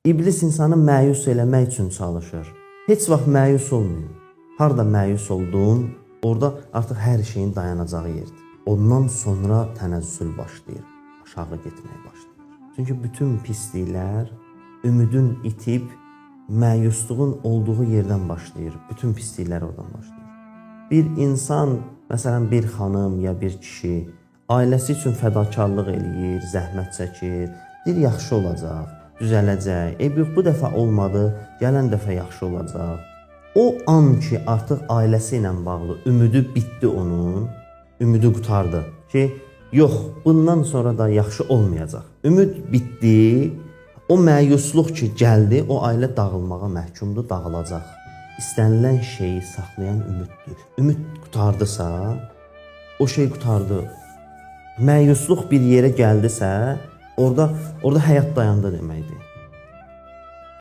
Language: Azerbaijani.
İblis insanı məyus eləmək üçün çalışır. Heç vaxt məyus olmayın. Harda məyus oldun, orada artıq hər şeyin dayanacağı yerdir. Ondan sonra tənəzzül başlayır, aşağı getməyə başlayır. Çünki bütün pisliklər ümidin itib, məyusluğun olduğu yerdən başlayır. Bütün pisliklər oradan başlayır. Bir insan, məsələn bir xanım ya bir kişi ailəsi üçün fədakarlıq eləyir, zəhmət çəkir, deyir yaxşı olacaq, düzələcək. Yox, bu dəfə olmadı, gələn dəfə yaxşı olacaq. O an ki, artıq ailəsi ilə bağlı ümidi bitdi onun, ümidi qurtardı ki, yox, bundan sonra da yaxşı olmayacaq. Ümid bitdi, o məyusluq ki, gəldi, o ailə dağılmağa məhkumdur, dağılacaq. İstənilən şeyi saxlayan ümiddir. Ümid qurtardısa, o şey qurtardı. Məyusluq bir yerə gəldisə, orada həyat dayandı deməkdir.